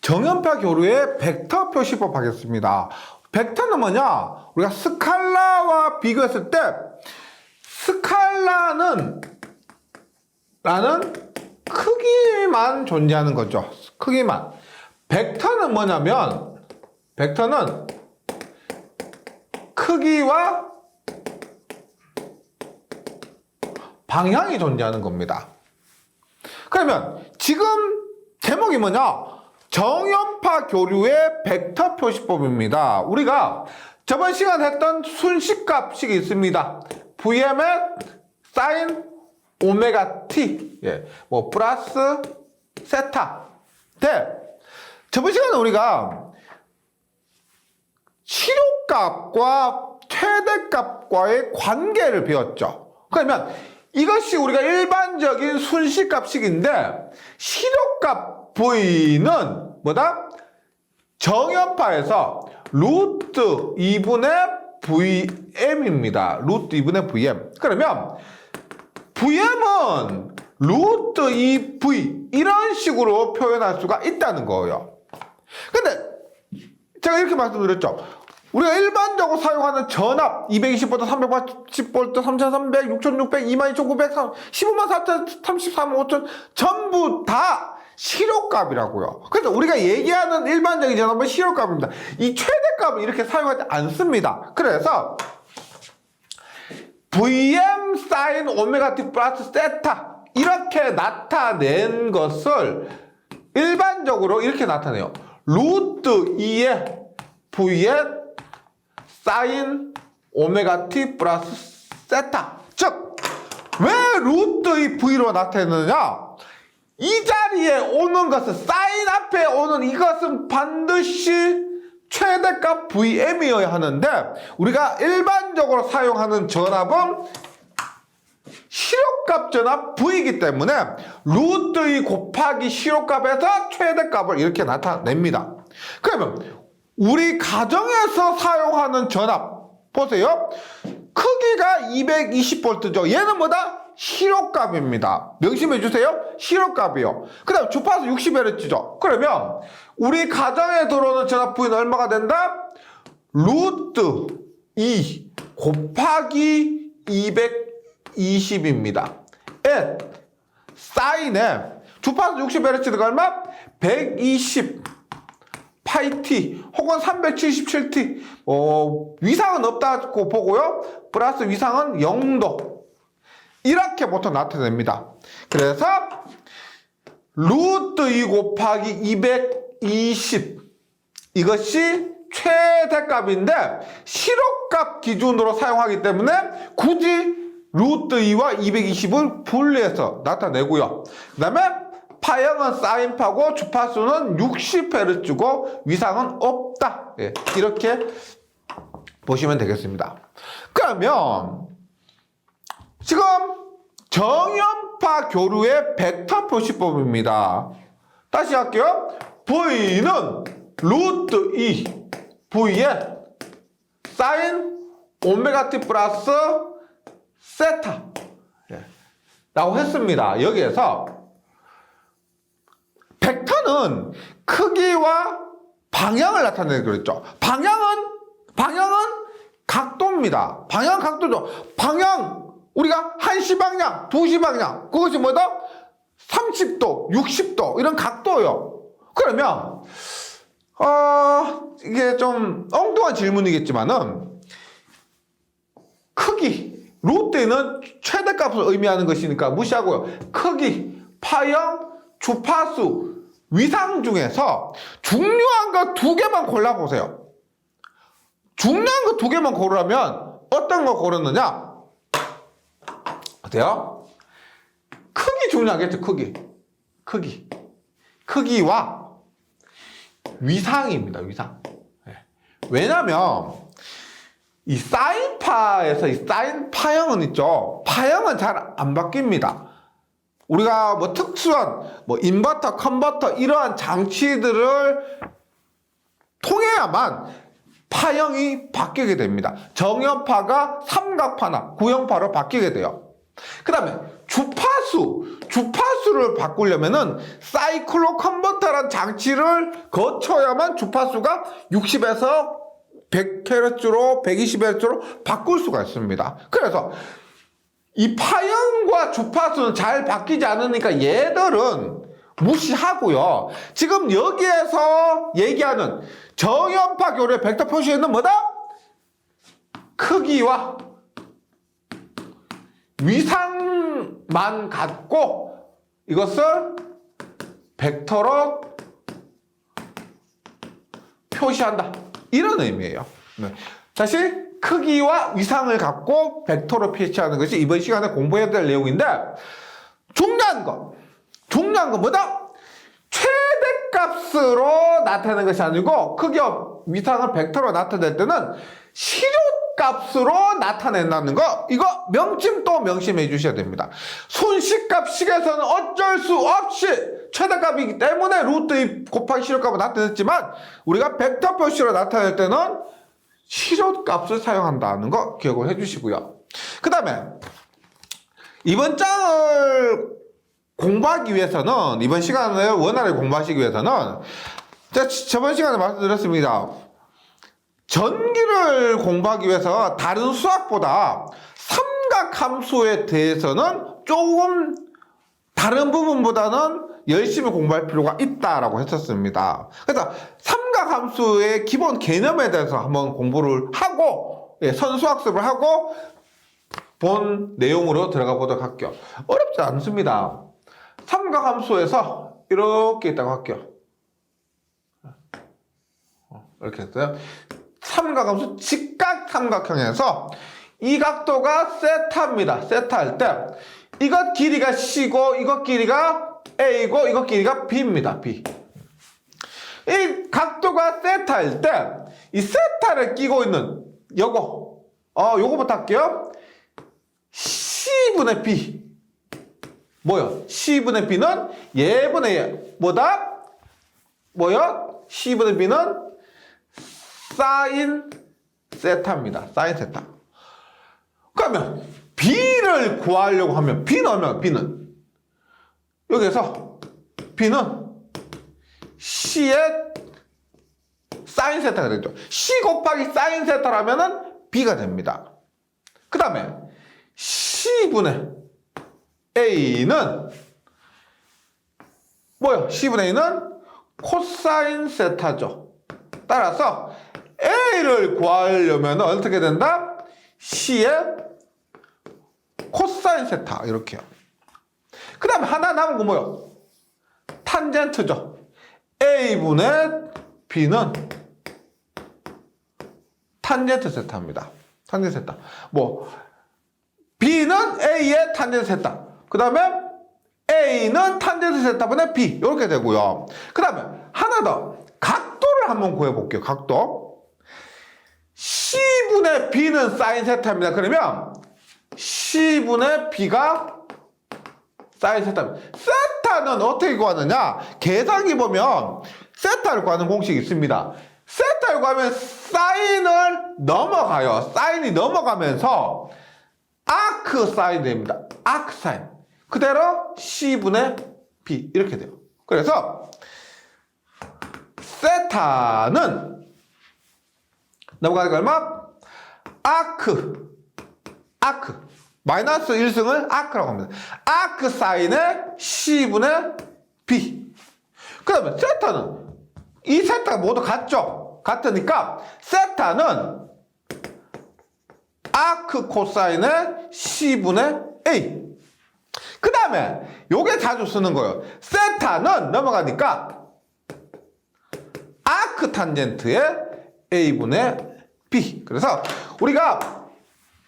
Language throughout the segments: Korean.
정연파 교류의 벡터 표시법 하겠습니다. 벡터는 뭐냐? 우리가 스칼라와 비교했을 때 스칼라는 크기만 존재하는 거죠. 크기만. 벡터는 뭐냐면 벡터는 크기와 방향이 존재하는 겁니다. 그러면 지금 제목이 뭐냐? 정연파 교류의 벡터 표시법입니다. 우리가 저번 시간에 했던 순식값식이 있습니다. Vm의 사인 오메가 t, 뭐 플러스 세타. 저번 시간에 우리가 실효값과 최대값과의 관계를 배웠죠. 그러면 이것이 우리가 일반적인 순식값식인데 실효값 V는 뭐다? 정연파에서 루트 2분의 Vm입니다. 루트 2분의 Vm. 그러면 Vm은 루트 2V 이런 식으로 표현할 수가 있다는 거예요. 근데 제가 이렇게 말씀드렸죠. 우리가 일반적으로 사용하는 전압 220V, 380V, 3300, 6600, 22900, 154,000, 345,000 전부 다 실효값이라고요. 그래서 우리가 얘기하는 일반적인 전압은 실효값입니다. 이 최대값은 이렇게 사용하지 않습니다. 그래서 Vm 사인 오메가 t 플러스 세타 이렇게 나타낸 것을 일반적으로 이렇게 나타내요. 루트 2의 V의 사인 오메가 t 플러스 세타. 즉, 왜 루트 2 V로 나타내느냐? 이 자리에 오는 것은, 사인 앞에 오는 이것은 반드시 최대값 Vm이어야 하는데, 우리가 일반적으로 사용하는 전압은 실효값 전압 V이기 때문에 루트 2 곱하기 실효값에서 최대값을 이렇게 나타냅니다. 그러면 우리 가정에서 사용하는 전압 보세요. 크기가 220V죠. 얘는 뭐다? 실효값입니다. 명심해 주세요. 실효값이요. 그 다음 주파수 60Hz죠. 그러면 우리 가정에 들어오는 전압 V는 얼마가 된다? 루트 2 곱하기 220입니다. 사인에 주파수 60Hz가 얼마? 120 파이T 혹은 377T 위상은 없다고 보고요. 플러스 위상은 0도 이렇게 보통 나타냅니다. 그래서 루트 2 곱하기 220 이것이 최대값인데 실효값 기준으로 사용하기 때문에 굳이 루트 2와 220을 분리해서 나타내고요. 그 다음에 파형은 사인파고 주파수는 60Hz고 위상은 없다. 이렇게 보시면 되겠습니다. 그러면 지금 정연파 교류의 벡터 표시법입니다. 다시 할게요. V는 루트 2 V의 사인 오메가 t 플러스 세타 라고 했습니다. 여기에서 벡터는 크기와 방향을 나타내는 그랬죠. 방향은 각도입니다. 방향은 각도죠. 방향 우리가 1시 방향, 2시 방향 그것이 뭐다? 30도, 60도 이런 각도요. 그러면 이게 좀 엉뚱한 질문이겠지만은 크기 루트는 최대값을 의미하는 것이니까 무시하고요. 크기, 파형, 주파수, 위상 중에서 중요한 거 2개만 골라보세요. 중요한 거 2개만 고르라면 어떤 거 고르느냐? 어때요? 크기 중요하겠죠. 크기와 위상입니다. 위상. 왜냐면 이 사인파에서 이 사인 파형은 있죠. 파형은 잘 안 바뀝니다. 우리가 뭐 특수한 뭐 인버터, 컨버터 이러한 장치들을 통해야만 파형이 바뀌게 됩니다. 정연파가 삼각파나 구형파로 바뀌게 돼요. 그 다음에 주파수를 바꾸려면은 사이클로 컨버터라는 장치를 거쳐야만 주파수가 60에서 100Hz로 120Hz로 바꿀 수가 있습니다. 그래서 이 파형과 주파수는 잘 바뀌지 않으니까 얘들은 무시하고요. 지금 여기에서 얘기하는 저연파 교류의 벡터 표시에는 뭐다? 크기와 위상만 갖고 이것을 벡터로 표시한다. 이런 의미예요. 네. 다시 크기와 위상을 갖고 벡터로 표시하는 것이 이번 시간에 공부해야 될 내용인데 중요한 건 뭐다? 최대값으로 나타내는 것이 아니고 크기와 위상을 벡터로 나타낼 때는 실효값으로 나타낸다는 거, 이거 명심 또 명심해 주셔야 됩니다. 손식값 식에서는 어쩔 수 없이 최대값이기 때문에 루트 2 곱하기 실효값을 나타냈지만 우리가 벡터 표시로 나타낼 때는 실효값을 사용한다는 거 기억을 해주시고요. 그 다음에 이번 장을 공부하기 위해서는, 이번 시간을 원활하게 공부하시기 위해서는 제가 저번 시간에 말씀드렸습니다. 전기를 공부하기 위해서 다른 수학보다 삼각함수에 대해서는 조금 다른 부분보다는 열심히 공부할 필요가 있다라고 했었습니다. 그래서 삼각함수의 기본 개념에 대해서 한번 공부를 하고 선수학습을 하고 본 내용으로 들어가 보도록 할게요. 어렵지 않습니다. 삼각함수에서 이렇게 있다고 할게요. 이렇게 했어요. 삼각함수 직각 삼각형에서 이 각도가 세타입니다. 세타 할 때 이것 길이가 C고 이것 길이가 A고 이것 길이가 B입니다. B. 이 각도가 세타일 때 이 세타를 끼고 있는 요거부터 할게요. C분의 B. 뭐요? C분의 B는 얘분의 얘. 뭐다? 뭐요? C분의 B는 사인 세타입니다. 사인 세타. 그러면 B를 구하려고 하면 B는 여기서 B는 C의 사인 세타가 되죠. C 곱하기 사인 세타라면은 B가 됩니다. 그 다음에 C분의 A는 뭐요? C분의 A는 코사인 세타죠. 따라서 A를 구하려면 어떻게 된다? C의 코사인 세타 이렇게요. 그 다음에 하나 남은 거 뭐요? 탄젠트죠. A분의 B는 탄젠트 세타입니다. 탄젠트 세타. 뭐 B는 A의 탄젠트 세타. 그 다음에 A는 탄젠트 세타분의 B 이렇게 되고요. 그 다음에 하나 더 각도를 한번 구해볼게요. 각도. C분의 B는 사인 세타입니다. 그러면 C분의 B가 사인 세타입니다. 세타는 어떻게 구하느냐? 계산기 보면 세타를 구하는 공식이 있습니다. 세타를 구하면 사인을 넘어가요. 사인이 넘어가면서 아크 사인 됩니다. 아크 사인. 그대로 C분의 B 이렇게 돼요. 그래서 세타는 넘어가니까 얼마? 아크 마이너스 1승을 아크라고 합니다. 아크 사인의 C분의 B. 그 다음에 세타는 이 세타가 모두 같죠? 같으니까 세타는 아크 코사인의 C분의 A. 그 다음에 요게 자주 쓰는 거예요. 세타는 넘어가니까 아크 탄젠트의 A분의 B. 그래서 우리가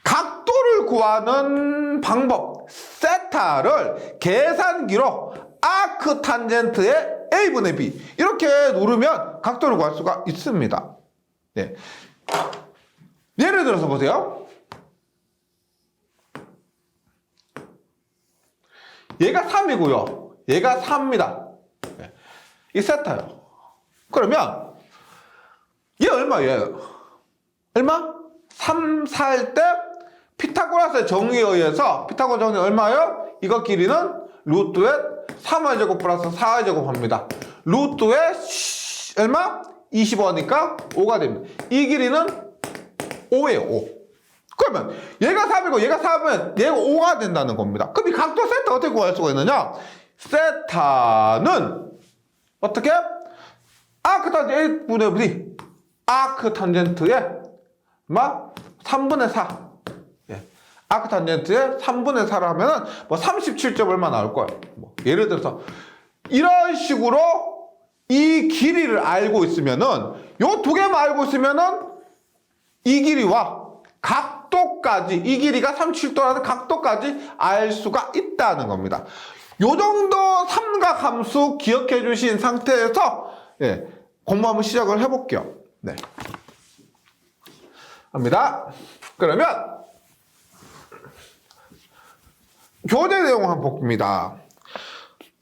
각도를 구하는 방법, 세타를 계산기로 아크 탄젠트의 A분의 B 이렇게 누르면 각도를 구할 수가 있습니다. 네. 예를 들어서 보세요. 얘가 3이고요. 얘가 4입니다. 네. 이 세타요. 그러면 얘 얼마예요? 얼마? 3, 4일 때 피타고라스의 정의에 의해서 피타고라스 정의 얼마예요? 이거 길이는 루트의 3의 제곱 플러스 4의 제곱 합니다. 루트의 얼마? 25니까 5가 됩니다. 이 길이는 5예요. 5. 그러면 얘가 3이고 얘가 4면 얘가 5가 된다는 겁니다. 그럼 이 각도 세타 어떻게 구할 수가 있느냐? 세타는 어떻게? 아크 탄젠트 A분의 V 아크 탄젠트의 3분의 4. 예. 아크 탄젠트의 3분의 4를 하면은 37점 얼마 나올 거예요. 예를 들어서 이런 식으로 이 길이를 알고 있으면은 요 두 개만 알고 있으면은 이 길이와 각도까지 이 길이가 37도라는 각도까지 알 수가 있다는 겁니다. 요 정도 삼각함수 기억해 주신 상태에서 예, 공부 한번 시작을 해볼게요. 네. 합니다. 그러면 교재 내용 한번 봅니다.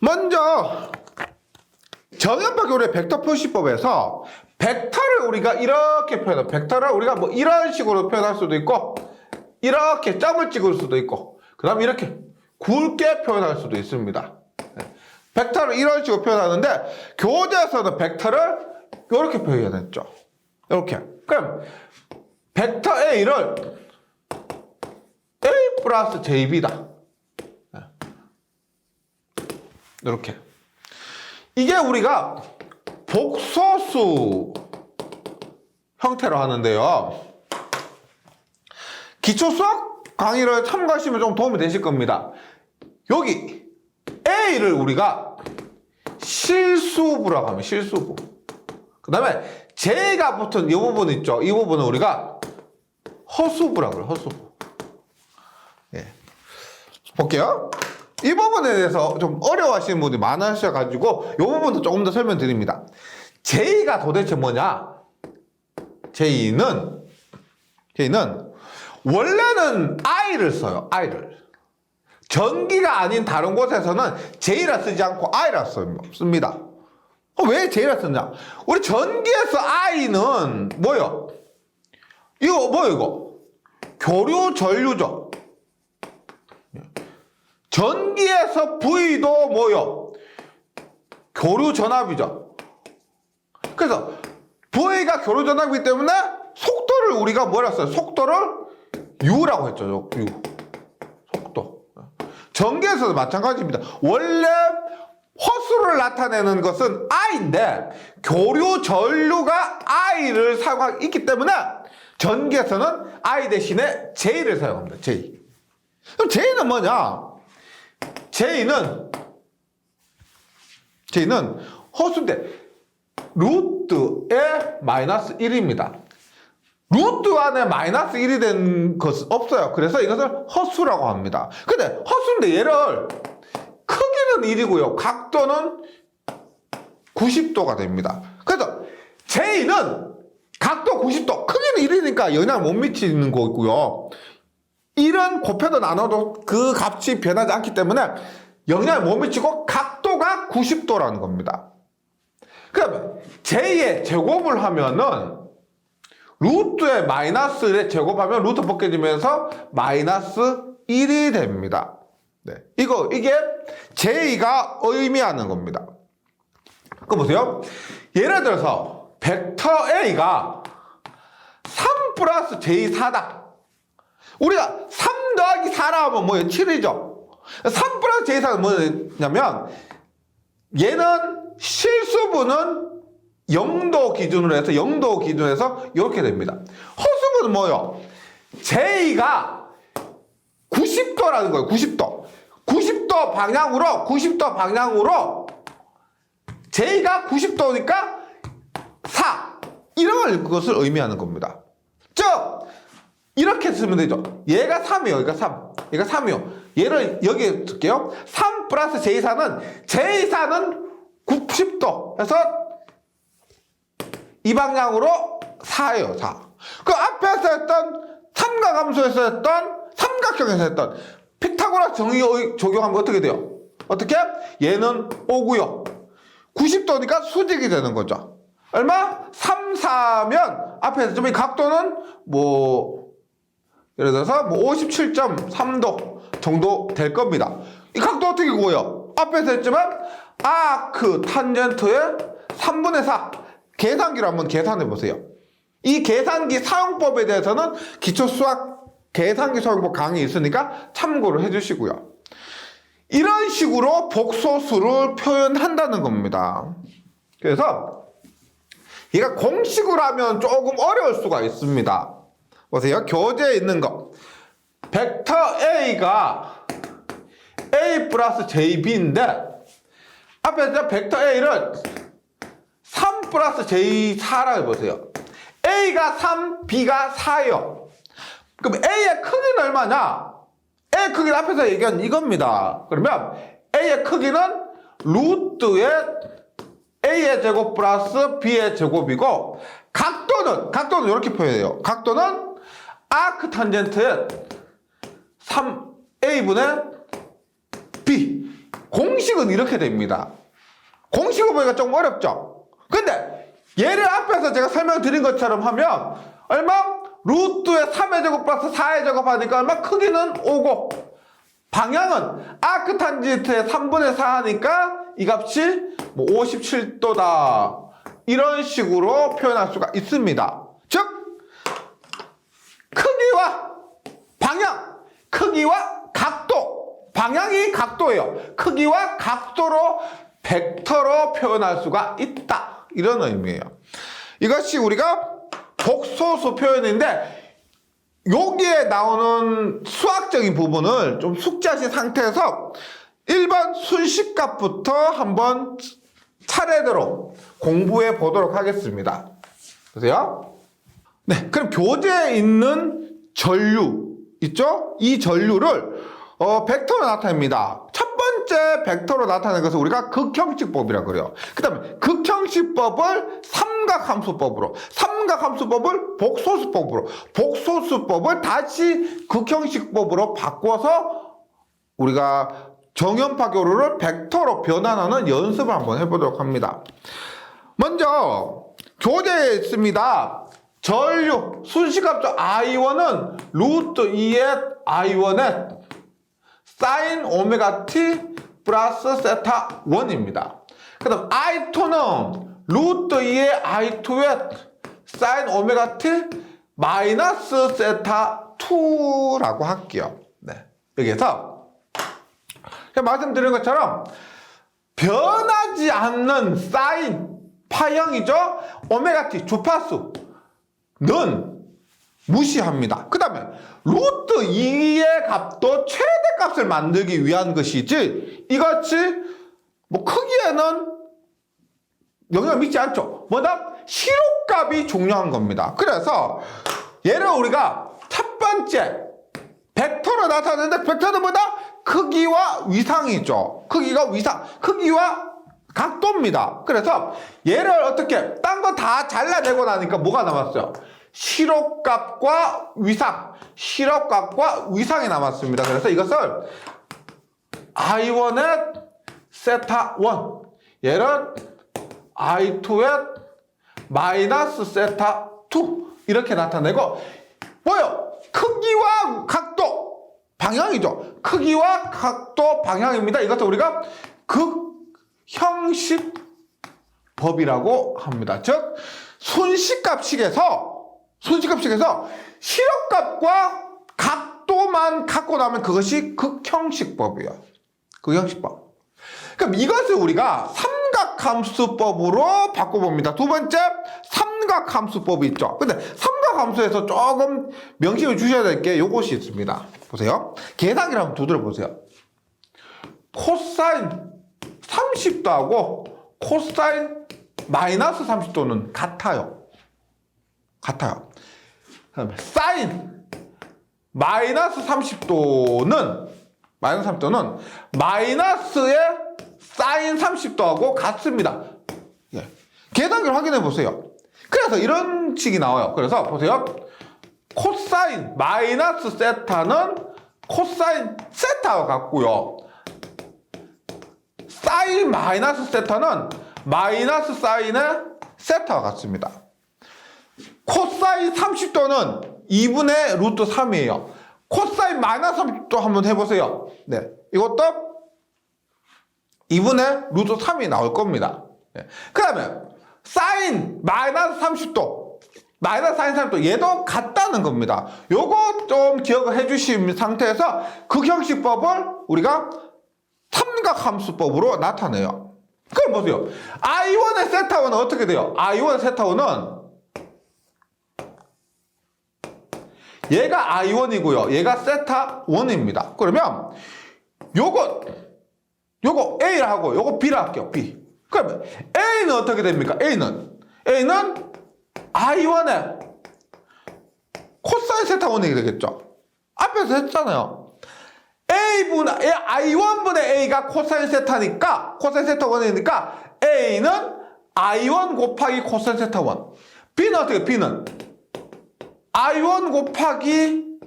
먼저 정연파 교래 벡터 표시법에서 벡터를 우리가 이렇게 표현해. 벡터를 우리가 뭐 이런 식으로 표현할 수도 있고 이렇게 점을 찍을 수도 있고 그 다음에 이렇게 굵게 표현할 수도 있습니다. 벡터를 이런 식으로 표현하는데 교재에서는 벡터를 이렇게 표현했죠. 이렇게. 그럼 벡터 A를 A 플러스 JB다. 이렇게. 이게 우리가 복소수 형태로 하는데요. 기초수학 강의를 참고하시면 좀 도움이 되실 겁니다. 여기 A를 우리가 실수부라고 하면 실수부. 그 다음에 J가 붙은 이 부분 있죠. 이 부분은 우리가 허수부라고 해요. 허수부. 예. 볼게요. 이 부분에 대해서 좀 어려워하시는 분들이 많으셔가지고 이 부분도 조금 더 설명드립니다. J가 도대체 뭐냐? J는 원래는 I를 써요. I를. 전기가 아닌 다른 곳에서는 J라 쓰지 않고 I라 씁니다. 왜 J라 쓰냐? 우리 전기에서 I는 뭐요? 이거 뭐요 이거? 교류 전류죠. 전기에서 V도 뭐요? 교류 전압이죠. 그래서 V가 교류 전압이기 때문에 속도를 우리가 뭐라 써요? 속도를 U라고 했죠. U. 속도. 전기에서도 마찬가지입니다. 원래 호수를 나타내는 것은 I인데 교류 전류가 I를 사용하고 있기 때문에 전기에서는 I 대신에 J를 사용합니다. J. 그럼 J는 뭐냐? J는 허수인데 루트에 마이너스 1입니다. 루트 안에 마이너스 1이 된 것은 없어요. 그래서 이것을 허수라고 합니다. 근데 허수인데 얘를 크기는 1이고요. 각도는 90도가 됩니다. 그래서 J는 각도 90도, 크기는 1이니까 영향을 못 미치는 거고요. 1은 곱해도 나눠도 그 값이 변하지 않기 때문에 영향을 못 미치고 각도가 90도라는 겁니다. 그러면 J의 제곱을 하면은 루트에 마이너스를 제곱하면 루트 벗겨지면서 마이너스 1이 됩니다. 네. 이게 J가 의미하는 겁니다. 그럼 보세요. 예를 들어서 벡터 A가 3 플러스 J4다. 우리가 3 더하기 4라 하면 뭐예요? 7이죠. 3 플러스 J4는 뭐냐면 얘는 실수분은 0도 기준으로 해서 이렇게 됩니다. 허수분은 뭐예요? J가 90도라는 거예요. 90도. 90도 방향으로 J가 90도니까 4. 이런 것을 의미하는 겁니다. 즉 이렇게 쓰면 되죠. 얘가 3이에요. 얘가 3이요. 얘를 여기에 쓸게요. 3 플러스 J4는 J4는 90도 해서 이 방향으로 4예요. 4. 그 앞에서 했던 삼각함수에서 했던 삼각형에서 했던 피타고라스 정의 적용하면 어떻게 돼요? 어떻게? 얘는 5고요. 90도니까 수직이 되는 거죠. 얼마? 3, 4면 앞에서 좀 이 각도는 뭐 예를 들어서 뭐 57.3도 정도 될 겁니다. 이 각도 어떻게 구해요? 앞에서 했지만 아크 탄젠트의 3분의 4 계산기로 한번 계산해 보세요. 이 계산기 사용법에 대해서는 기초수학 계산기 사용법 강의 있으니까 참고를 해주시고요. 이런 식으로 복소수를 표현한다는 겁니다. 그래서 얘가 공식으로 하면 조금 어려울 수가 있습니다. 보세요. 교재에 있는 거. 벡터 A가 A 플러스 JB인데 앞에서 벡터 A를 3 플러스 J4라고 해보세요. A가 3, B가 4예요. 그럼 A의 크기는 얼마냐? A의 크기는 앞에서 얘기한 이겁니다. 그러면 A의 크기는 루트의 A의 제곱 플러스 B의 제곱이고 각도는 이렇게 표현해요. 각도는 아크 탄젠트의 3A분의 B. 공식은 이렇게 됩니다. 공식을 보기가 조금 어렵죠? 근데 얘를 앞에서 제가 설명드린 것처럼 하면 얼마? 루트의 3의 제곱 플러스 4의 제곱 하니까 얼마? 크기는 5고 방향은 아크 탄젠트의 3분의 4 하니까 이 값이 뭐 57도다. 이런 식으로 표현할 수가 있습니다. 즉 크기와 방향, 크기와 각도, 방향이 각도예요. 크기와 각도로 벡터로 표현할 수가 있다. 이런 의미예요. 이것이 우리가 복소수 표현인데 여기에 나오는 수학적인 부분을 좀 숙지하신 상태에서 1번 순식값부터 한번 차례대로 공부해 보도록 하겠습니다. 보세요. 네, 그럼 교재에 있는 전류 있죠? 이 전류를 벡터로 나타냅니다. 첫 번째 벡터로 나타내는 것을 우리가 극형식법이라고 그래요. 그 다음에 극형식법을 삼각함수법으로, 삼각함수법을 복소수법으로, 복소수법을 다시 극형식법으로 바꿔서 우리가 정연파 교류를 벡터로 변환하는 연습을 한번 해보도록 합니다. 먼저 교재에 있습니다. 전류 순식값죠. I1은 루트 2의 I1의 사인 오메가 t 플러스 세타 1입니다. 그 다음 I2는 루트 2의 I2의 사인 오메가 t 마이너스 세타 2라고 할게요. 네. 여기에서 말씀드린 것처럼 변하지 않는 사인 파형이죠. 오메가 t 주파수는 무시합니다. 그 다음에 루트 2의 값도 최대값을 만들기 위한 것이지 이것이 뭐 크기에는 영향을 미치지 않죠. 뭐다? 시록값이 중요한 겁니다. 그래서 얘를 우리가 첫 번째 벡터로 나타내는데 벡터는 뭐다? 크기와 위상이죠. 크기가 위상, 크기와 각도입니다. 그래서 얘를 어떻게 딴 거 다 잘라내고 나니까 뭐가 남았어요? 시록값과 위상, 시록값과 위상이 남았습니다. 그래서 이것을 I1의 세타 1, 얘를 I2의 마이너스 세타 2 이렇게 나타내고 뭐요? 크기와 각도, 방향이죠. 크기와 각도, 방향입니다. 이것을 우리가 극형식법이라고 합니다. 즉 순식값식에서 시력값과 각도만 갖고 나면 그것이 극형식법이에요. 극형식법. 그럼 이것을 우리가 삼각함수법으로 바꿔봅니다. 두 번째 삼각함수법이 있죠. 근데 삼각함수에서 조금 명심을 주셔야 될 게 요것이 있습니다. 보세요. 계산기를 한번 두드려 보세요. 코사인 30도하고 코사인 마이너스 30도는 같아요. 그다음에 사인 마이너스 30도는 마이너스의 사인 30도하고 같습니다. 예. 계산기를 확인해 보세요. 그래서 이런 식이 나와요. 그래서 보세요. 코사인 마이너스 세타는 코사인 세타와 같고요. 사인 마이너스 세타는 마이너스 사인의 세타와 같습니다. 코사인 30도는 2분의 루트 3이에요. 코사인 마이너스 30도 한번 해보세요. 네, 이것도 2분의 루트 3이 나올 겁니다. 네. 그 다음에 사인 마이너스 30도 마이너스 사인 30도 얘도 같다는 겁니다. 요거 좀 기억을 해주신 상태에서 극형식법을 우리가 삼각함수법으로 나타내요. 그럼 보세요. I1의 세타1은 어떻게 돼요? I1의 세타1은 얘가 I1이고요. 얘가 세타1입니다. 그러면 요거 A라 하고 요거 B라 할게요. B. 그러면 A는 어떻게 됩니까? A는 I1의 코사인 세타1이 되겠죠. 앞에서 했잖아요. I1분의 A가 코사인 세타니까 코사인 세타1이니까 A는 I1 곱하기 코사인 세타1. B는 어떻게? B는 I1 곱하기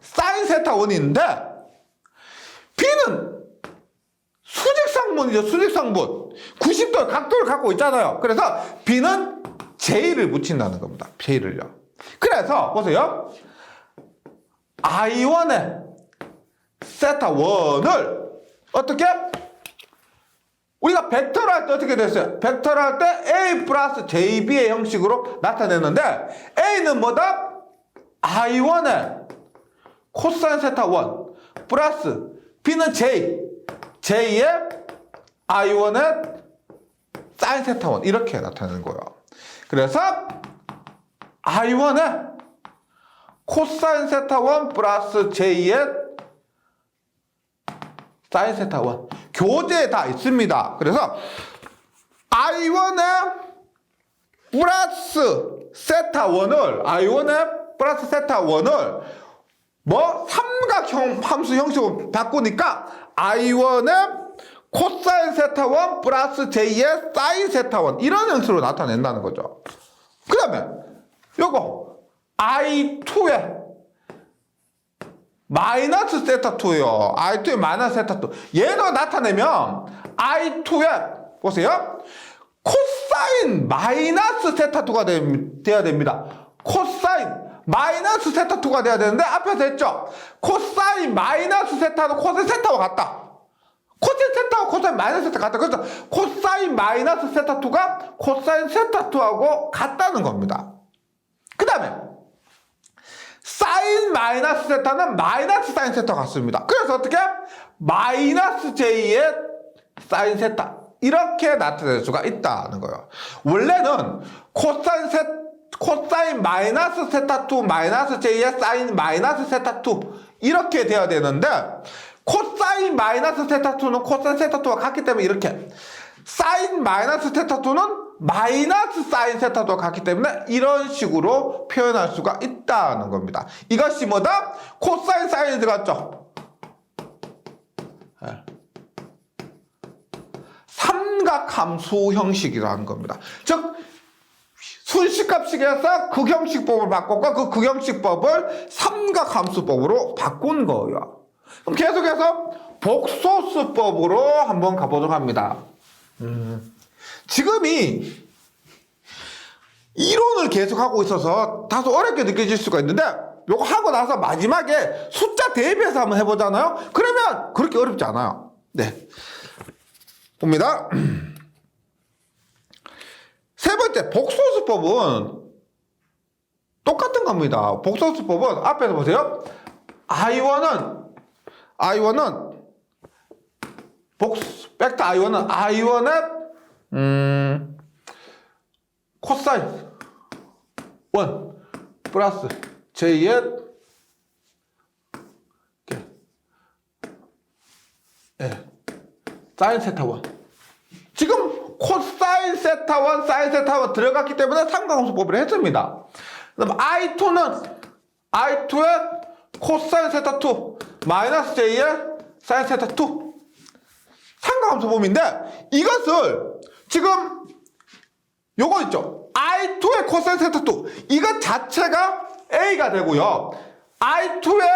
사인 세타1인데 B는 수직상분이죠. 수직상분. 90도 각도를 갖고 있잖아요. 그래서 B는 J를 붙인다는 겁니다. J를요. 그래서 보세요. I1의 세타1을 어떻게? 우리가 벡터를 할 때 어떻게 됐어요? 벡터를 할 때 A 플러스 JB의 형식으로 나타냈는데 A는 뭐다? I1의 코사인 세타1 플러스 B는 J의 I1의 사인 세타1 이렇게 나타내는 거예요. 그래서 I1의 코사인 세타1 플러스 J의 사인 세타1 교재에 다 있습니다. 그래서 I1의 플러스 세타1을 뭐 삼각형 함수 형식으로 바꾸니까 I1의 코사인 세타1 플러스 J의 사인 세타1 이런 형식으로 나타낸다는 거죠. 그 다음에 요거 I2의 마이너스 세타2예요. I2의 마이너스 세타2 얘도 나타내면 I2의 보세요. 코사인 마이너스 세타2가 돼야 됩니다. 코사인 마이너스 세타2가 돼야 되는데 앞에서 했죠. 코사인 마이너스 세타는 코사인 세타와 같다. 코사인 세타와 코사인 마이너스 세타 같다. 그래서 코사인 마이너스 세타2가 코사인 세타2하고 같다는 겁니다. 그 다음에 사인 마이너스 세타는 마이너스 사인 세타 같습니다. 그래서 어떻게? 마이너스 J의 사인 세타 이렇게 나타낼 수가 있다는 거예요. 원래는 코사인 마이너스 세타2 마이너스 J의 사인 마이너스 세타2 이렇게 돼야 되는데 코사인 마이너스 세타2는 코사인 세타2와 같기 때문에 이렇게 사인 마이너스 세타2는 마이너스 사인 세타도 같기 때문에 이런 식으로 표현할 수가 있다는 겁니다. 이것이 뭐다? 코사인 사인이 들어갔죠. 삼각함수 형식이라는 겁니다. 즉 순식값식에서 극형식법을 바꿨고 그 극형식법을 삼각함수법으로 바꾼 거예요. 그럼 계속해서 복소수법으로 한번 가보도록 합니다. 지금이 이론을 계속하고 있어서 다소 어렵게 느껴질 수가 있는데 요거 하고 나서 마지막에 숫자 대입해서 한번 해보잖아요. 그러면 그렇게 어렵지 않아요. 네, 봅니다. 세 번째 복소수법은 똑같은 겁니다. 복소수법은 앞에서 보세요. I1은 벡터 I1의 코사인 1 플러스 J의 사인 세타 1 지금 코사인 세타 1 사인 세타 1 들어갔기 때문에 삼각함수법을 했습니다. 그다음 I2의 코사인 세타 2 마이너스 J의 사인 세타 2 삼각함수법인데 이것을 지금 요거 있죠. I2의 코사인 세타 2 이것 자체가 A가 되고요. I2의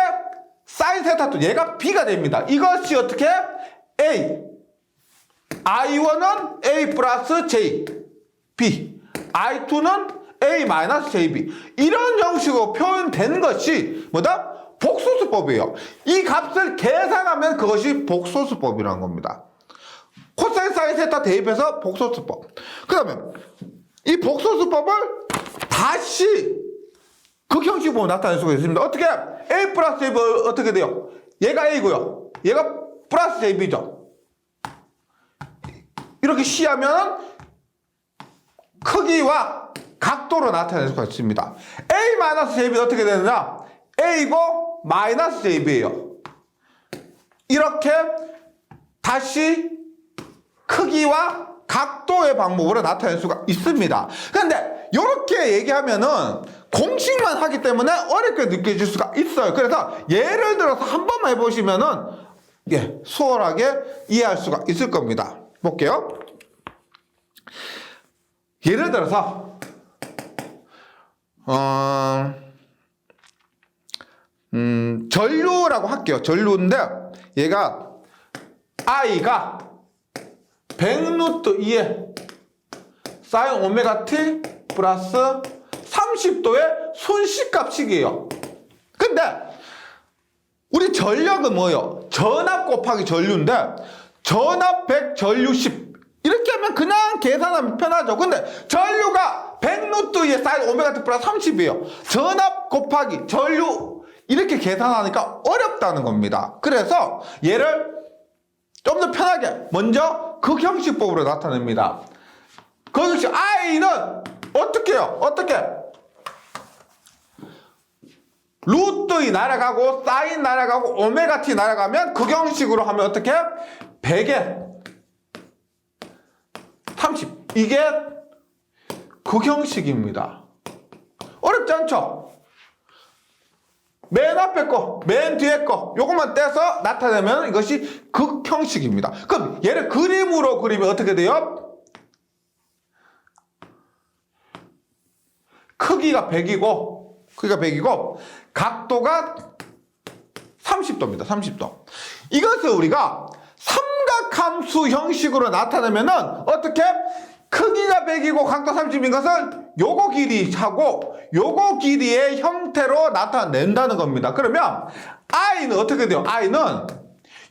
사인 세타 2 얘가 B가 됩니다. 이것이 어떻게? A I1은 A 플러스 J B I2는 A-JB 이런 형식으로 표현된 것이 뭐다? 복소수법이에요. 이 값을 계산하면 그것이 복소수법이라는 겁니다. 코사인 사인 세타 대입해서 복소수법. 그 다음에 이 복소수법을 다시 극형식으로 나타낼 수가 있습니다. 어떻게? A 플러스 JB 어떻게 돼요? 얘가 A고요. 얘가 플러스 JB죠. 이렇게 C하면 크기와 각도로 나타낼 수가 있습니다. A-JB는 어떻게 되느냐? A고 마이너스 JB예요. 이렇게 다시 크기와 각도의 방법으로 나타낼 수가 있습니다. 그런데 이렇게 얘기하면은 공식만 하기 때문에 어렵게 느껴질 수가 있어요. 그래서 예를 들어서 한 번만 해보시면은 수월하게 이해할 수가 있을 겁니다. 볼게요. 예를 들어서 전류라고 할게요. 전류인데 얘가 I가 100루트 2에 사인 오메가 t 플러스 30도의 순식값식이에요. 근데 우리 전력은 뭐예요? 전압 곱하기 전류인데 전압 100, 전류 10 이렇게 하면 그냥 계산하면 편하죠. 근데 전류가 100루트 2에 사인 오메가 t 플러스 30이에요. 전압 곱하기 전류 이렇게 계산하니까 어렵다는 겁니다. 그래서 얘를 좀 더 편하게 먼저 극형식법으로 나타냅니다. 극형식 I는 어떻게 해요? 어떻게? 루트 2 날아가고 사인 날아가고 오메가 t 날아가면 극형식으로 하면 어떻게? 100에 30 이게 극형식입니다. 어렵지 않죠? 맨 앞에 거, 맨 뒤에 거 요것만 떼서 나타내면 이것이 극형식입니다. 그럼 얘를 그림으로 그리면 어떻게 돼요? 크기가 100이고 각도가 30도입니다. 30도. 이것을 우리가 삼각함수 형식으로 나타내면은 어떻게? 크기가 100이고 각도 30인 것을 요거 길이하고 요거 길이의 형태로 나타낸다는 겁니다. 그러면 I는 어떻게 돼요? I는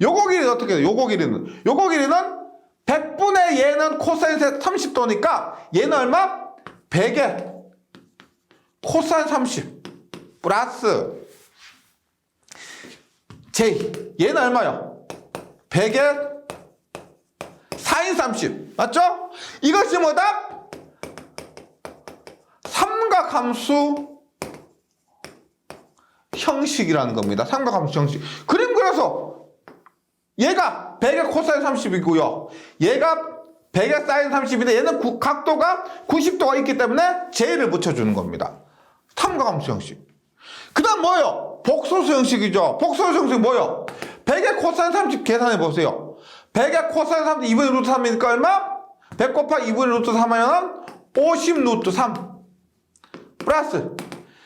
요거 길이는 어떻게 돼요? 요거 길이는 100분의 얘는 코사인 30도니까 얘는 얼마? 100에 코사인 30 플러스 J 얘는 얼마요? 100에 사인 30 맞죠? 이것이 뭐다? 삼각함수 형식이라는 겁니다. 삼각함수 형식. 그림 그려서 얘가 100의 코사인 30이고요. 얘가 100의 사인 30인데 얘는 각도가 90도가 있기 때문에 J를 붙여주는 겁니다. 삼각함수 형식. 그 다음 뭐예요? 복소수 형식이죠. 복소수 형식 뭐예요? 100의 코사인 30 계산해 보세요. 100의 코사인 30 2분의 루트 3이니까 얼마? 100 곱하기 2분의 루트 3 하면 50 루트 3 플러스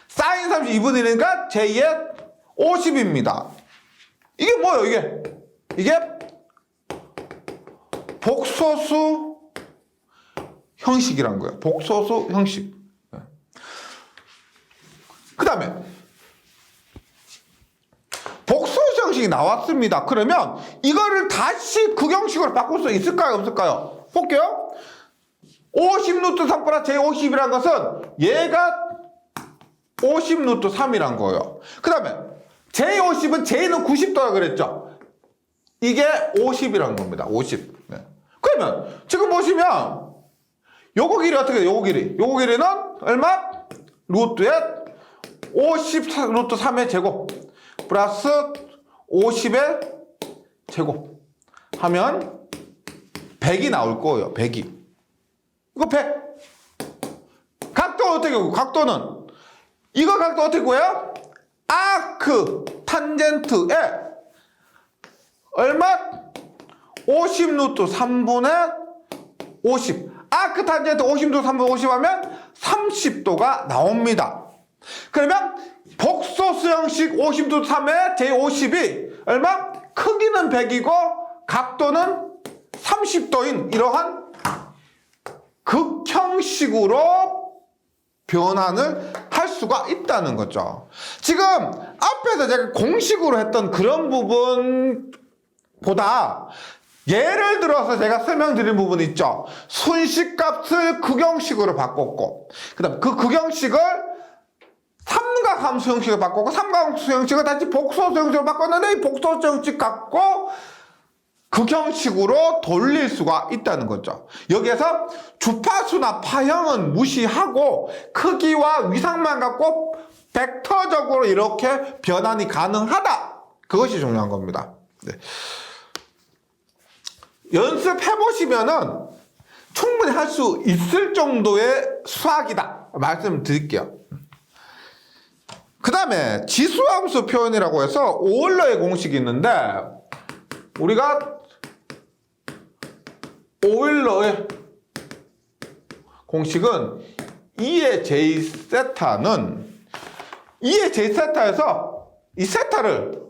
사인 30 2분의 1이니까 J의 50입니다. 이게 뭐예요? 이게 복소수 형식이란 거예요. 복소수 형식. 그 다음에 복소수 형식이 나왔습니다. 그러면 이거를 다시 극형식으로 바꿀 수 있을까요? 없을까요? 볼게요. 50 루트 3 플러스 J50이란 것은 얘가 50 루트 3이란 거예요. 그 다음에 J50은 J는 90도라 그랬죠. 이게 50이란 겁니다. 50. 네. 그러면 지금 보시면 요거 길이 어떻게 돼요? 요거 길이는 얼마? 루트에 50 루트 3의 제곱 플러스 50의 제곱 하면 100이 나올 거예요. 100이. 이거 100. 각도 어떻게 하고? 각도는 이거 각도 어떻게 구해요? 아크 탄젠트에 얼마? 50 루트 3분의 50. 아크 탄젠트 50 루트 3분의 50 하면 30도가 나옵니다. 그러면 복소수 형식 50 루트 3의 제50이 얼마? 크기는 100이고 각도는 30도인 이러한 극형식으로 변환을 할 수가 있다는 거죠. 지금 앞에서 제가 공식으로 했던 그런 부분보다 예를 들어서 제가 설명드린 부분 있죠. 순식값을 극형식으로 바꿨고, 그 다음 그 극형식을 삼각함수 형식으로 바꿨고, 삼각함수 형식을 다시 복소수 형식으로 바꿨는데 이 복소수 형식 갖고 극형식으로 돌릴 수가 있다는 거죠. 여기에서 주파수나 파형은 무시하고 크기와 위상만 갖고 벡터적으로 이렇게 변환이 가능하다. 그것이 중요한 겁니다. 네. 연습해보시면은 충분히 할 수 있을 정도의 수학이다. 말씀드릴게요. 그 다음에 지수함수 표현이라고 해서 오일러의 공식이 있는데, 우리가 오일러의 공식은 2의 j 세타는 2의 j 세타에서 이 세타를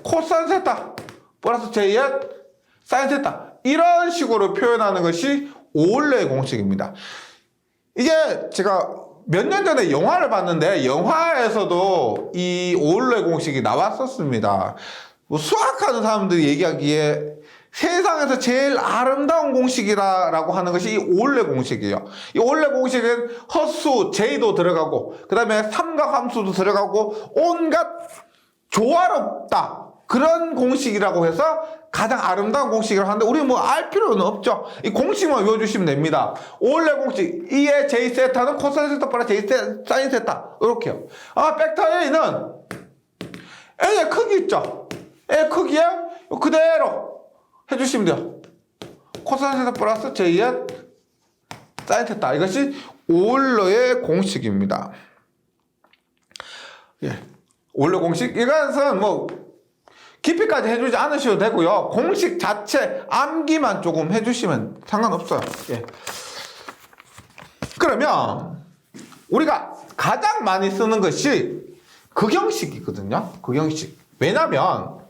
코사인 세타 플러스 j의 사인 세타 이런 식으로 표현하는 것이 오일러의 공식입니다. 이게 제가 몇 년 전에 영화를 봤는데 영화에서도 이 오일러의 공식이 나왔었습니다. 뭐 수학하는 사람들이 얘기하기에 세상에서 제일 아름다운 공식이라고 하는 것이 이 오일러 공식이에요. 이 오일러 공식은 헛수, j도 들어가고 그 다음에 삼각함수도 들어가고 온갖 조화롭다 그런 공식이라고 해서 가장 아름다운 공식이라고 하는데 우리 뭐 알 필요는 없죠. 이 공식만 외워주시면 됩니다. 오일러 공식 2의 j 세타는 코사인 세타 플러스 j 사인 세타 이렇게요. 벡터 A는 A의 크기 있죠. A의 크기에 그대로 해주시면 돼요. 코사인 세타 플러스 j의 사인 세타 이것이 오일러의 공식입니다. 예, 오일러 공식 이것은 뭐 깊이까지 해주지 않으셔도 되고요. 공식 자체 암기만 조금 해주시면 상관없어요. 예. 그러면 우리가 가장 많이 쓰는 것이 극형식이거든요. 극형식. 왜냐면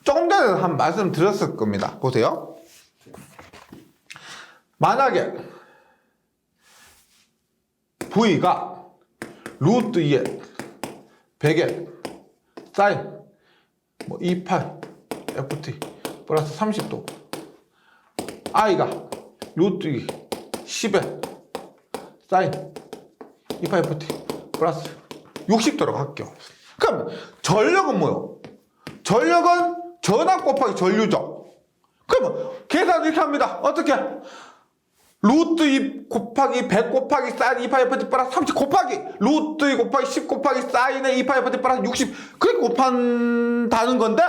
조금 전에 한 말씀 드렸을 겁니다. 보세요. 만약에 V가 루트 2에 100에 사인 28 ft 플러스 30도 i가 루트 2 10에 사인 28 ft 플러스 60도로 갈게요. 그럼 전력은 뭐요? 전력은 전압 곱하기 전류죠. 그러면 계산 이렇게 합니다. 어떻게? 루트 2 곱하기 100 곱하기 사인 28 ft 플러스 30 곱하기 루트 2 곱하기 10 곱하기 사인의 28 ft 플러스 60 그렇게 곱한다는 건데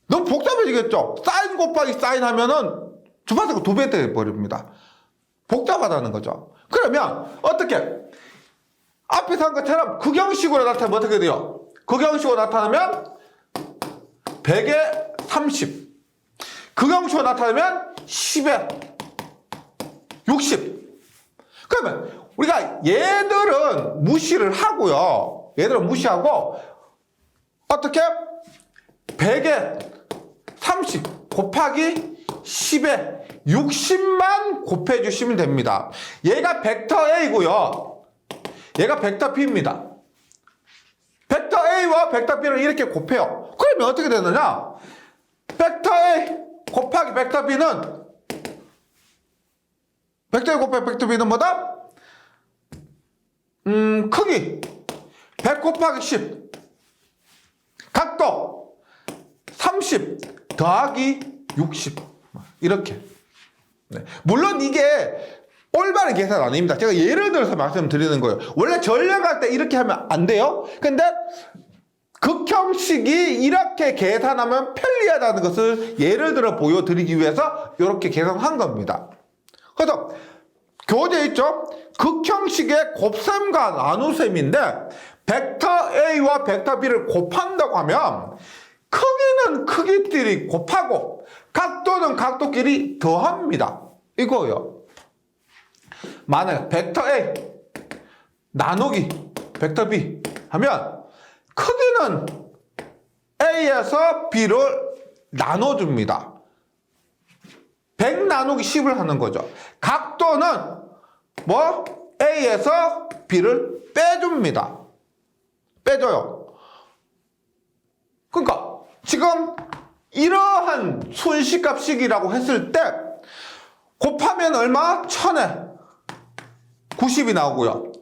너무 복잡해지겠죠? 사인 곱하기 사인 하면은 주파수가 2배 돼버립니다. 복잡하다는 거죠. 그러면 어떻게? 앞에서 한 것처럼 극형식으로 나타나면 어떻게 돼요? 극형식으로 나타나면 100에 30 극형식으로 나타나면 10에 60. 그러면 우리가 얘들은 무시를 하고요. 얘들은 무시하고 어떻게? 100에 30 곱하기 10에 60만 곱해 주시면 됩니다. 얘가 벡터 A고요. 얘가 벡터 B입니다. 벡터 A와 벡터 B를 이렇게 곱해요. 그러면 어떻게 되느냐? 벡터 A 곱하기 벡터 B는 벡터 A 곱하기 벡터 B는 뭐다? 크기 100 곱하기 10 각도 30 더하기 60 이렇게. 네. 물론 이게 올바른 계산 아닙니다. 제가 예를 들어서 말씀드리는 거예요. 원래 전략할 때 이렇게 하면 안 돼요. 근데 극형식이 이렇게 계산하면 편리하다는 것을 예를 들어 보여드리기 위해서 이렇게 계산한 겁니다. 그래서 교재 있죠? 극형식의 곱셈과 나눗셈인데 벡터 A와 벡터 B를 곱한다고 하면 크기는 크기끼리 곱하고 각도는 각도끼리 더합니다. 이거요. 만약 벡터 A 나누기 벡터 B 하면 크기는 A에서 B를 나눠줍니다. 100 나누기 10을 하는 거죠. 각도는 뭐 A에서 B를 빼줍니다. 빼줘요. 그러니까 지금 이러한 순식값식이라고 했을 때 곱하면 얼마? 1000에 90이 나오고요.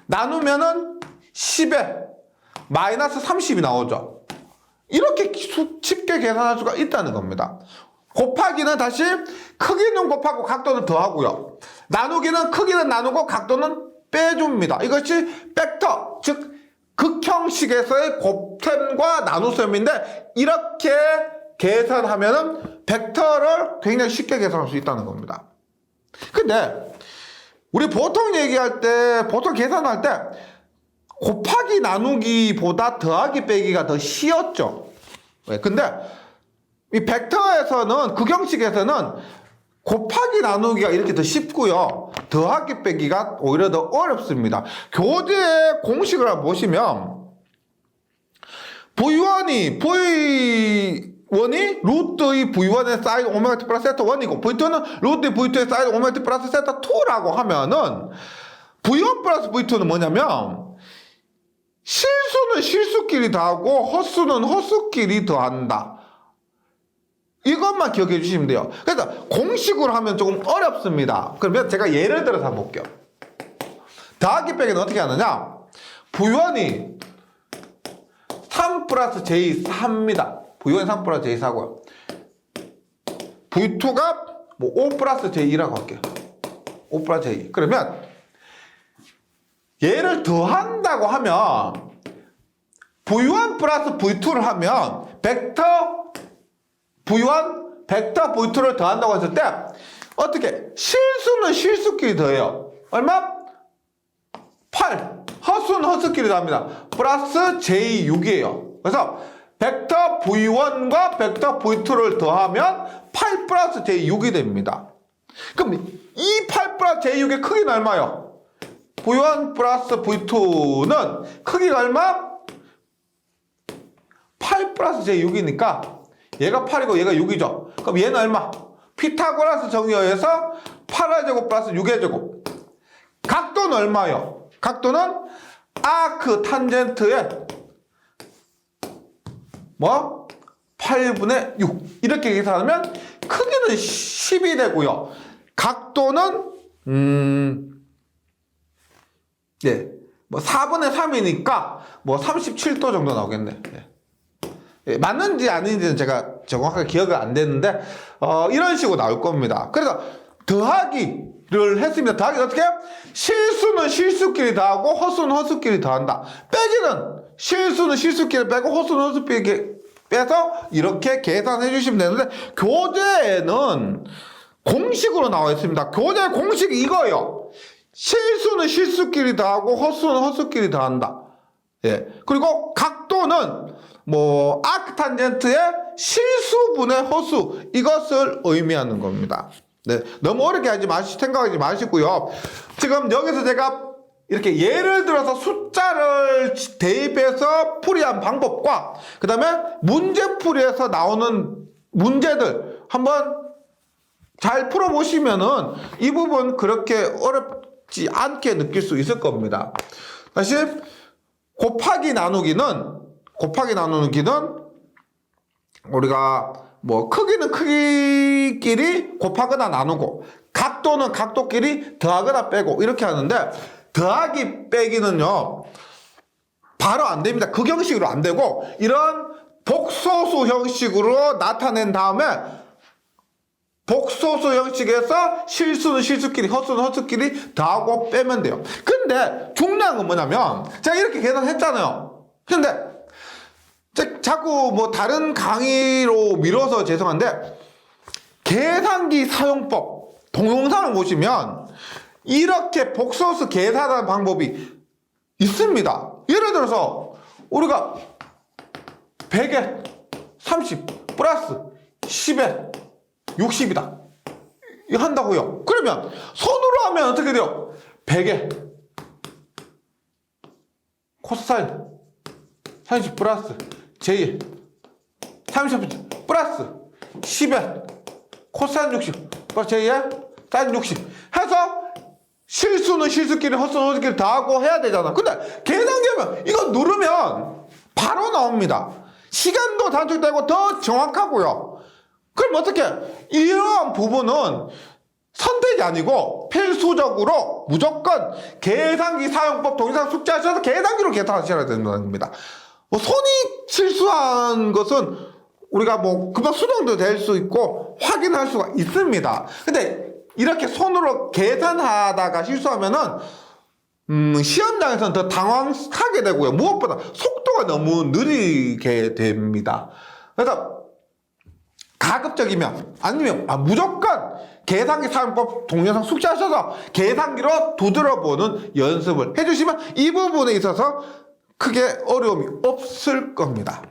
나누면은 10에 마이너스 30이 나오죠. 이렇게 쉽게 계산할 수가 있다는 겁니다. 곱하기는 다시 크기는 곱하고 각도는 더하고요. 나누기는 크기는 나누고 각도는 빼줍니다. 이것이 벡터, 즉 극형식에서의 곱셈과 나눗셈인데 이렇게 계산하면은 벡터를 굉장히 쉽게 계산할 수 있다는 겁니다. 근데 우리 보통 얘기할 때, 보통 계산할 때 곱하기 나누기보다 더하기 빼기가 더 쉬웠죠. 왜? 근데 이 벡터에서는, 극형식에서는 곱하기 나누기가 이렇게 더 쉽고요. 더하기 빼기가 오히려 더 어렵습니다. 교재의 공식을 한번 보시면 V1이 루트의 V1의 사인 오메가 t 플러스 세타 1이고 V2는 루트의 V2의 사인 오메가 t 플러스 세타 2라고 하면은 V1 플러스 V2는 뭐냐면 실수는 실수끼리 더하고 헛수는 헛수끼리 더한다. 이것만 기억해 주시면 돼요. 그래서 공식으로 하면 조금 어렵습니다. 그러면 제가 예를 들어서 한번 볼게요. 더하기 빼기는 어떻게 하느냐? V1이 3 플러스 J 4입니다. V1이 3 플러스 J 4고요. V2가 뭐 5 플러스 J2라고 할게요. 5 플러스 J. 그러면 얘를 더한다고 하면 V1 플러스 V2를 하면 벡터 V1, 벡터 V2를 더한다고 했을 때 어떻게? 실수는 실수끼리 더해요. 얼마? 8. 헛수는 헛수끼리 더합니다. 플러스 J6이에요. 그래서 벡터 V1과 벡터 V2를 더하면 8 플러스 J6이 됩니다. 그럼 이 8 플러스 J6의 크기는 얼마요? V1 플러스 V2는 크기가 얼마? 8 플러스 J6이니까 얘가 8이고 얘가 6이죠. 그럼 얘는 얼마? 피타고라스 정의어에서 8의 제곱 플러스 6의 제곱. 각도는 얼마요? 각도는 아크 탄젠트의 뭐? 8분의 6. 이렇게 계산하면 크기는 10이 되고요. 각도는 뭐 4분의 3이니까 뭐 37도 정도 나오겠네. 예, 맞는지 아닌지는 제가 정확하게 기억이 안 되는데 이런 식으로 나올 겁니다. 그래서 더하기를 했습니다. 더하기는 어떻게 해요? 실수는 실수끼리 더하고 헛수는 헛수끼리 더한다. 빼기는 실수는 실수끼리 빼고 헛수는 헛수끼리 빼서 이렇게 계산해 주시면 되는데 교재에는 공식으로 나와 있습니다. 교재 공식이 이거예요. 실수는 실수끼리 더하고 헛수는 헛수끼리 더한다. 예. 그리고 각도는 뭐 아크탄젠트의 실수분의 허수 이것을 의미하는 겁니다. 네, 너무 어렵게 하지 생각하지 마시고요. 지금 여기서 제가 이렇게 예를 들어서 숫자를 대입해서 풀이한 방법과 그 다음에 문제풀이에서 나오는 문제들 한번 잘 풀어보시면은 이 부분 그렇게 어렵지 않게 느낄 수 있을 겁니다. 다시 곱하기 나누기는 우리가 뭐 크기는 크기끼리 곱하거나 나누고 각도는 각도끼리 더하거나 빼고 이렇게 하는데 더하기 빼기는요 바로 안 됩니다. 극형식으로 안 되고 이런 복소수 형식으로 나타낸 다음에 복소수 형식에서 실수는 실수끼리 헛수는 헛수끼리 더하고 빼면 돼요. 근데 중요한 건 뭐냐면 제가 이렇게 계산했잖아요. 근데 자꾸 뭐 다른 강의로 미뤄서 죄송한데 계산기 사용법 동영상을 보시면 이렇게 복소수 계산하는 방법이 있습니다. 예를 들어서 우리가 100에 30 플러스 10에 60이다 한다고요. 그러면 손으로 하면 어떻게 돼요? 100에 코사인 30 플러스 J 30 플러스 10에 코사인 60 플러스 J에 사인 60 해서 실수는 실수끼리 헛수는 헛수끼리 다 하고 해야 되잖아. 근데 계산기하면 이거 누르면 바로 나옵니다. 시간도 단축되고 더 정확하고요. 그럼 어떻게? 이러한 부분은 선택이 아니고 필수적으로 무조건 계산기 사용법 동영상 숙지하셔서 계산기로 계산하셔야 된다는 겁니다. 뭐 손이 실수한 것은 우리가 뭐 금방 수정도 될 수 있고 확인할 수가 있습니다. 근데 이렇게 손으로 계산하다가 실수하면은 시험장에서는 더 당황하게 되고요. 무엇보다 속도가 너무 느리게 됩니다. 그래서 가급적이면 아니면 무조건 계산기 사용법 동영상 숙지하셔서 계산기로 두드려보는 연습을 해주시면 이 부분에 있어서 크게 어려움이 없을 겁니다.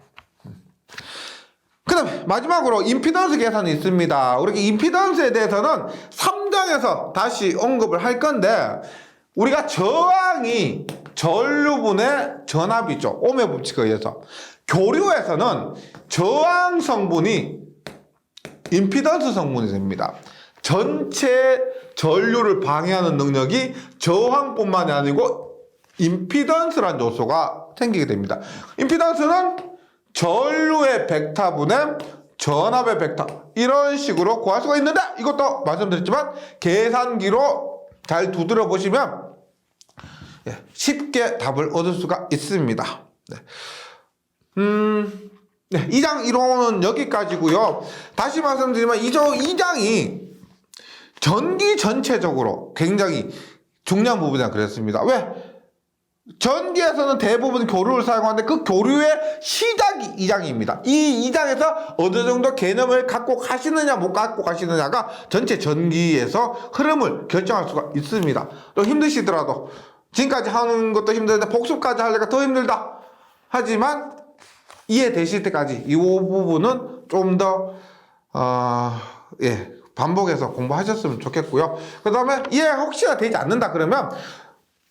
그 다음에 마지막으로 임피던스 계산이 있습니다. 우리 임피던스에 대해서는 3장에서 다시 언급을 할 건데 우리가 저항이 전류분의 전압이죠. ohm의 법칙에 의해서. 교류에서는 저항 성분이 임피던스 성분이 됩니다. 전체 전류를 방해하는 능력이 저항뿐만이 아니고 임피던스라는 요소가 생기게 됩니다. 임피던스는 전류의 벡터분의 전압의 벡터 이런 식으로 구할 수가 있는데 이것도 말씀드렸지만 계산기로 잘 두드려 보시면 쉽게 답을 얻을 수가 있습니다. 네, 2장 이론은 여기까지고요. 다시 말씀드리면 2장이 전기 전체적으로 굉장히 중요한 부분이라 그랬습니다. 왜? 전기에서는 대부분 교류를 사용하는데 그 교류의 시작이 2장입니다. 이 2장에서 어느 정도 개념을 갖고 가시느냐 못 갖고 가시느냐가 전체 전기에서 흐름을 결정할 수가 있습니다. 또 힘드시더라도 지금까지 하는 것도 힘든데 복습까지 하려니까 더 힘들다. 하지만 이해되실 때까지 이 부분은 좀 더 반복해서 공부하셨으면 좋겠고요. 그 다음에 이해 혹시나 되지 않는다 그러면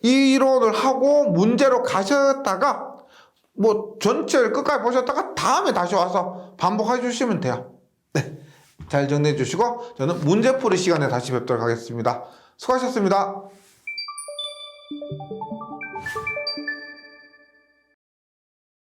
이 이론을 하고 문제로 가셨다가 뭐 전체를 끝까지 보셨다가 다음에 다시 와서 반복해 주시면 돼요. 네, 잘 정리해 주시고 저는 문제풀이 시간에 다시 뵙도록 하겠습니다. 수고하셨습니다.